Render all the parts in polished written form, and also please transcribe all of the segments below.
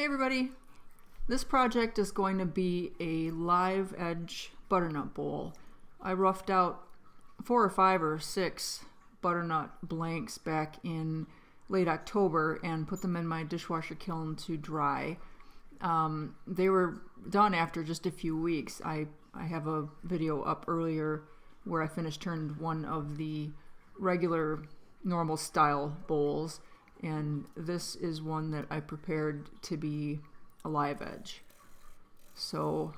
Hey everybody, this project is going to be a live edge butternut bowl. I roughed out 4 or 5 or 6 butternut blanks back in late October and put them in my dishwasher kiln to dry. They were done after just a few weeks. I have a video up earlier where I finished turned one of the regular normal style bowls, and this is one that I prepared to be a live edge. So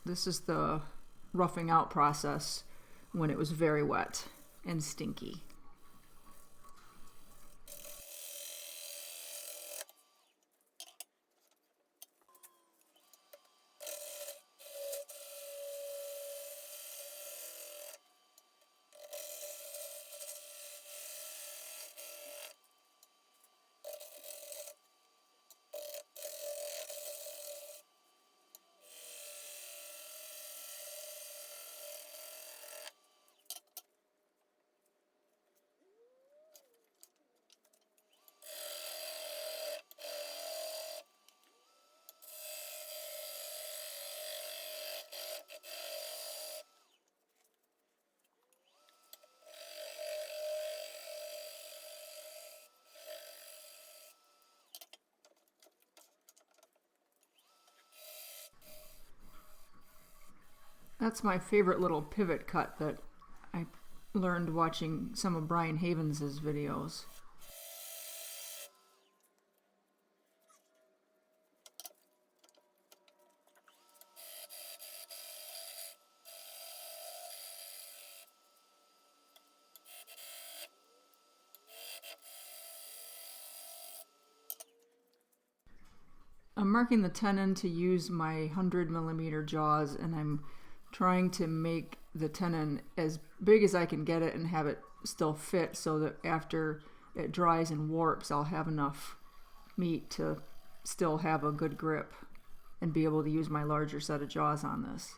this is the roughing out process when it was very wet and stinky. That's my favorite little pivot cut that I learned watching some of Brian Havens' videos. I'm marking the tenon to use my 100mm jaws, and I'm trying to make the tenon as big as I can get it and have it still fit so that after it dries and warps I'll have enough meat to still have a good grip and be able to use my larger set of jaws on this.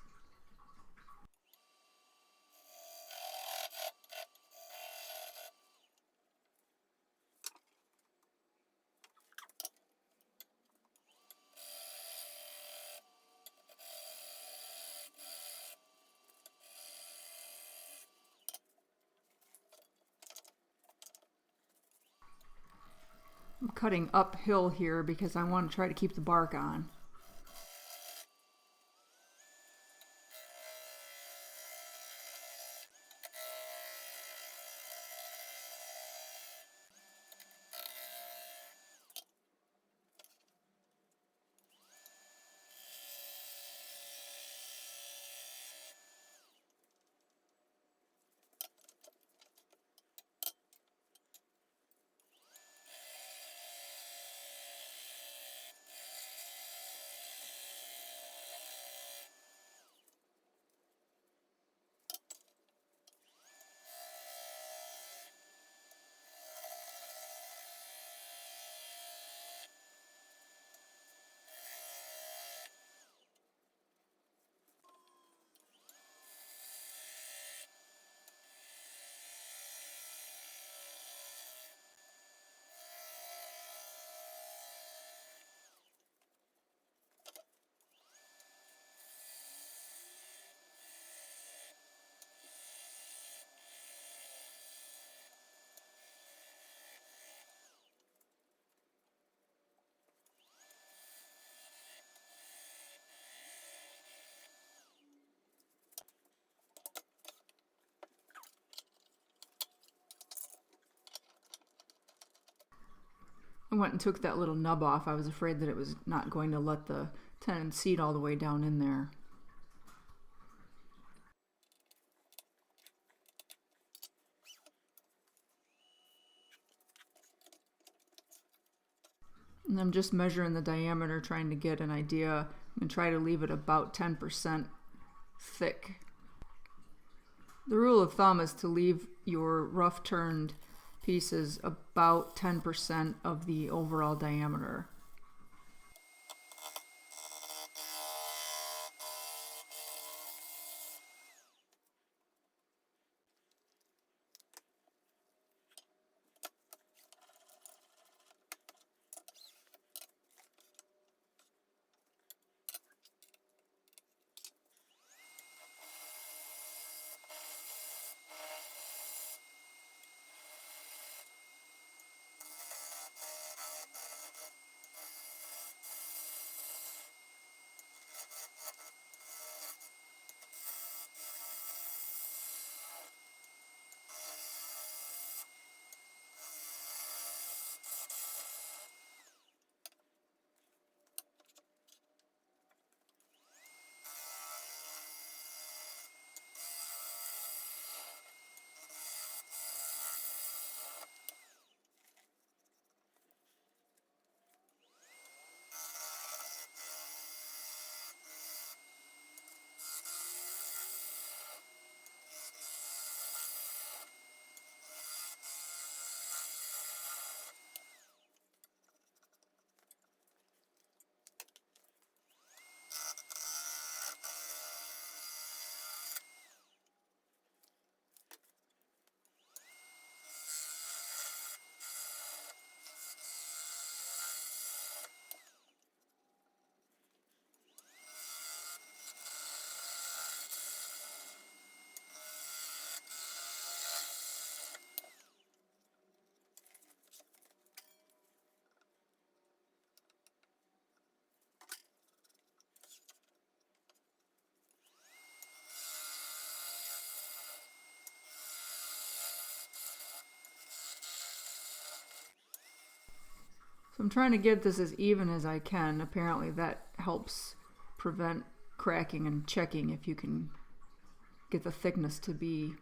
I'm cutting uphill here because I want to try to keep the bark on. I went and took that little nub off. I was afraid that it was not going to let the tenon seat all the way down in there. And I'm just measuring the diameter, trying to get an idea and try to leave it about 10% thick. The rule of thumb is to leave your rough turned pieces about 10% of the overall diameter. I'm trying to get this as even as I can. Apparently that helps prevent cracking, and checking if you can get the thickness to be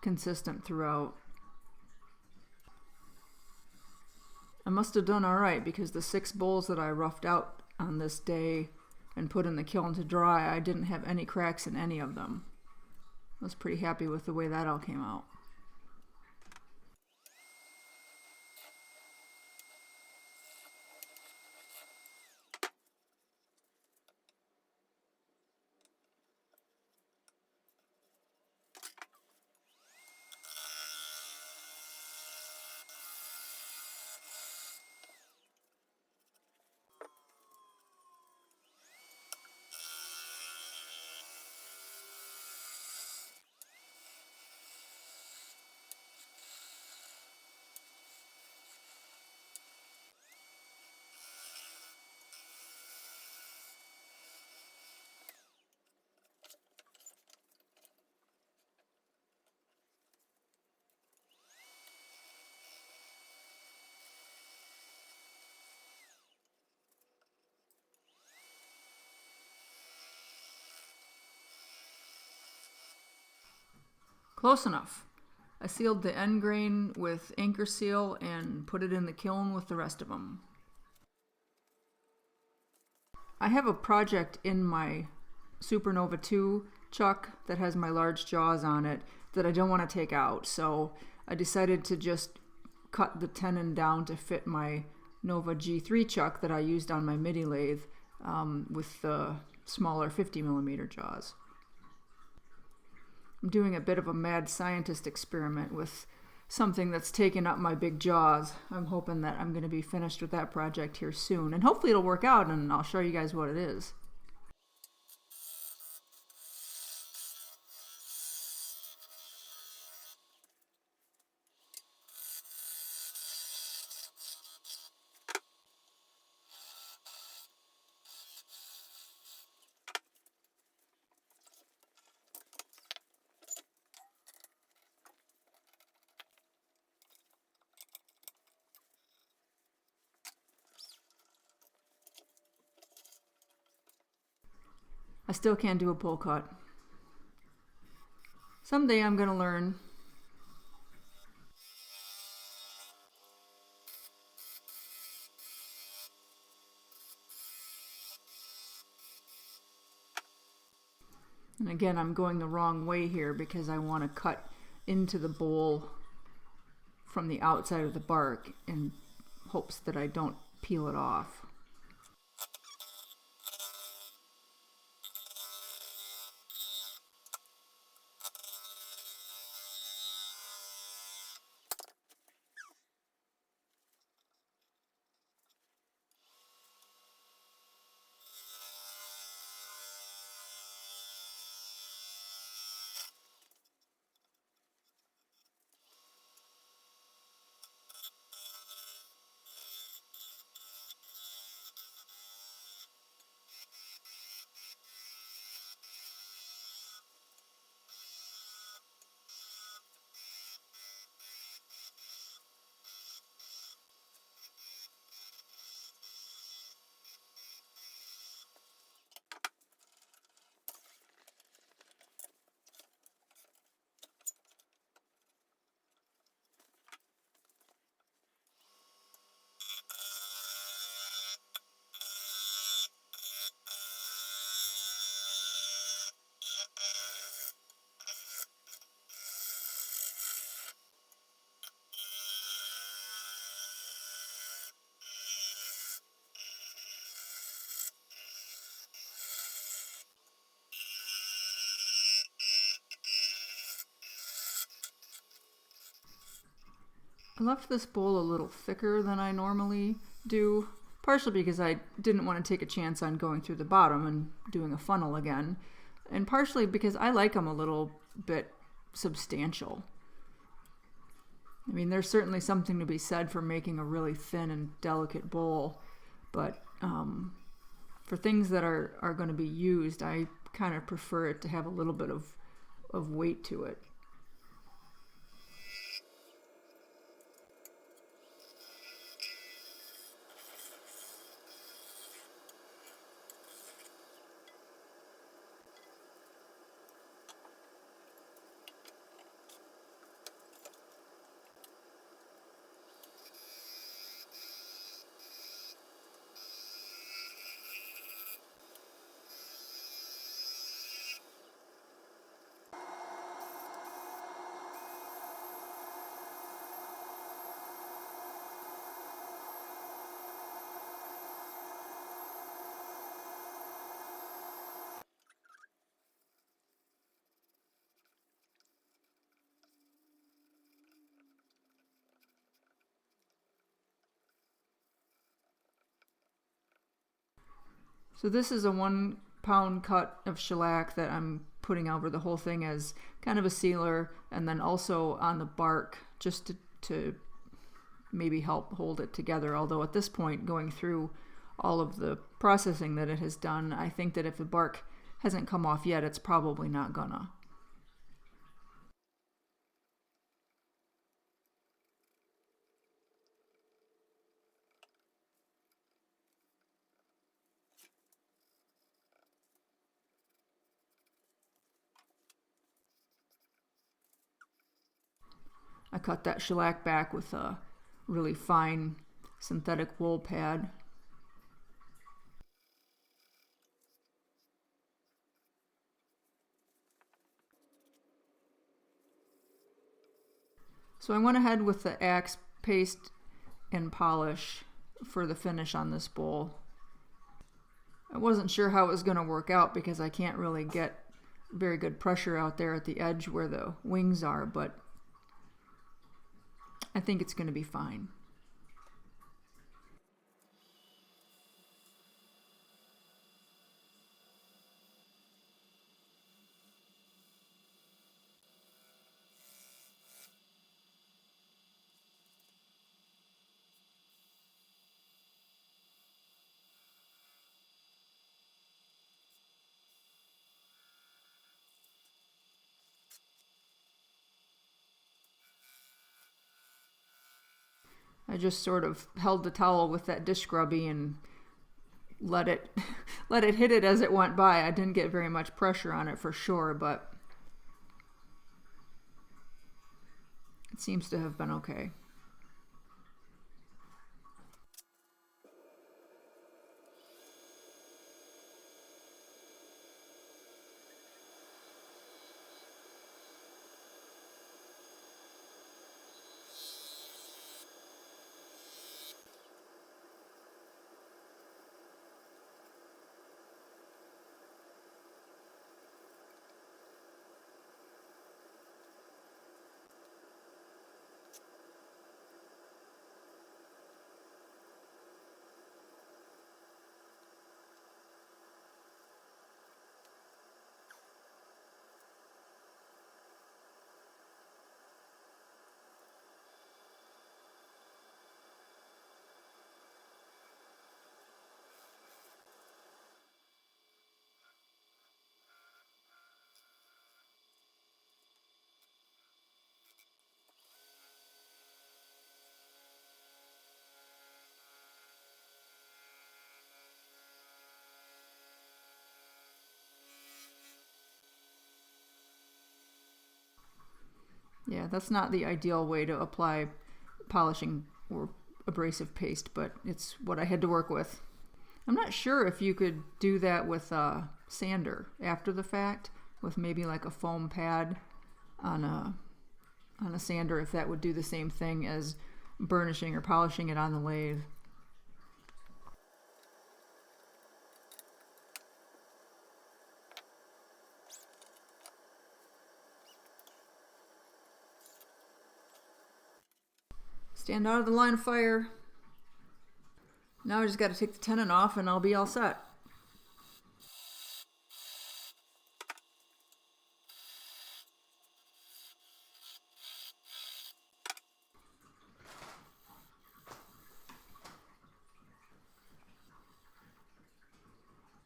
consistent throughout. I must have done alright, because the 6 bowls that I roughed out on this day and put in the kiln to dry, I didn't have any cracks in any of them. I was pretty happy with the way that all came out. Close enough. I sealed the end grain with anchor seal and put it in the kiln with the rest of them. I have a project in my Supernova 2 chuck that has my large jaws on it that I don't want to take out, so I decided to just cut the tenon down to fit my Nova G3 chuck that I used on my MIDI lathe with the smaller 50mm jaws. I'm doing a bit of a mad scientist experiment with something that's taken up my big jaws. I'm hoping that I'm going to be finished with that project here soon, and hopefully it'll work out and I'll show you guys what it is. I still can't do a pull cut. Someday I'm going to learn. And again, I'm going the wrong way here because I want to cut into the bowl from the outside of the bark in hopes that I don't peel it off. I left this bowl a little thicker than I normally do, partially because I didn't want to take a chance on going through the bottom and doing a funnel again, and partially because I like them a little bit substantial. I mean, there's certainly something to be said for making a really thin and delicate bowl, but for things that are going to be used, I kind of prefer it to have a little bit of weight to it. So this is a 1-pound cut of shellac that I'm putting over the whole thing as kind of a sealer, and then also on the bark just to maybe help hold it together. Although at this point, going through all of the processing that it has done, I think that if the bark hasn't come off yet, it's probably not gonna. I cut that shellac back with a really fine synthetic wool pad. So I went ahead with the axe paste and polish for the finish on this bowl. I wasn't sure how it was going to work out because I can't really get very good pressure out there at the edge where the wings are, but I think it's going to be fine. I just sort of held the towel with that dish scrubby and let it hit it as it went by. I didn't get very much pressure on it for sure, but it seems to have been okay. Yeah, that's not the ideal way to apply polishing or abrasive paste, but it's what I had to work with. I'm not sure if you could do that with a sander after the fact, with maybe like a foam pad on a sander, if that would do the same thing as burnishing or polishing it on the lathe. Stand out of the line of fire. Now I just got to take the tenon off and I'll be all set.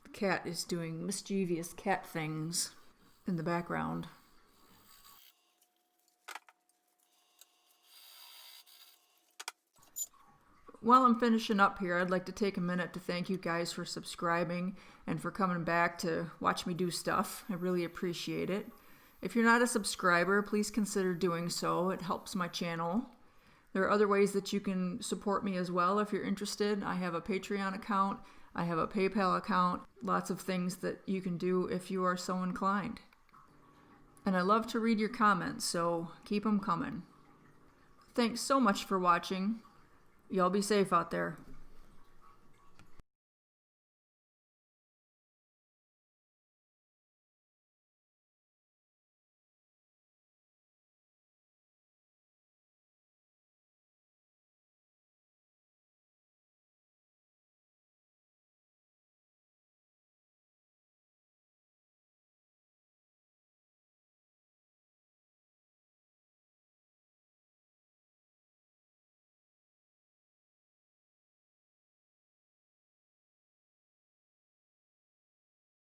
The cat is doing mischievous cat things in the background. While I'm finishing up here, I'd like to take a minute to thank you guys for subscribing and for coming back to watch me do stuff. I really appreciate it. If you're not a subscriber, please consider doing so. It helps my channel. There are other ways that you can support me as well if you're interested. I have a Patreon account. I have a PayPal account. Lots of things that you can do if you are so inclined. And I love to read your comments, so keep them coming. Thanks so much for watching. Y'all be safe out there.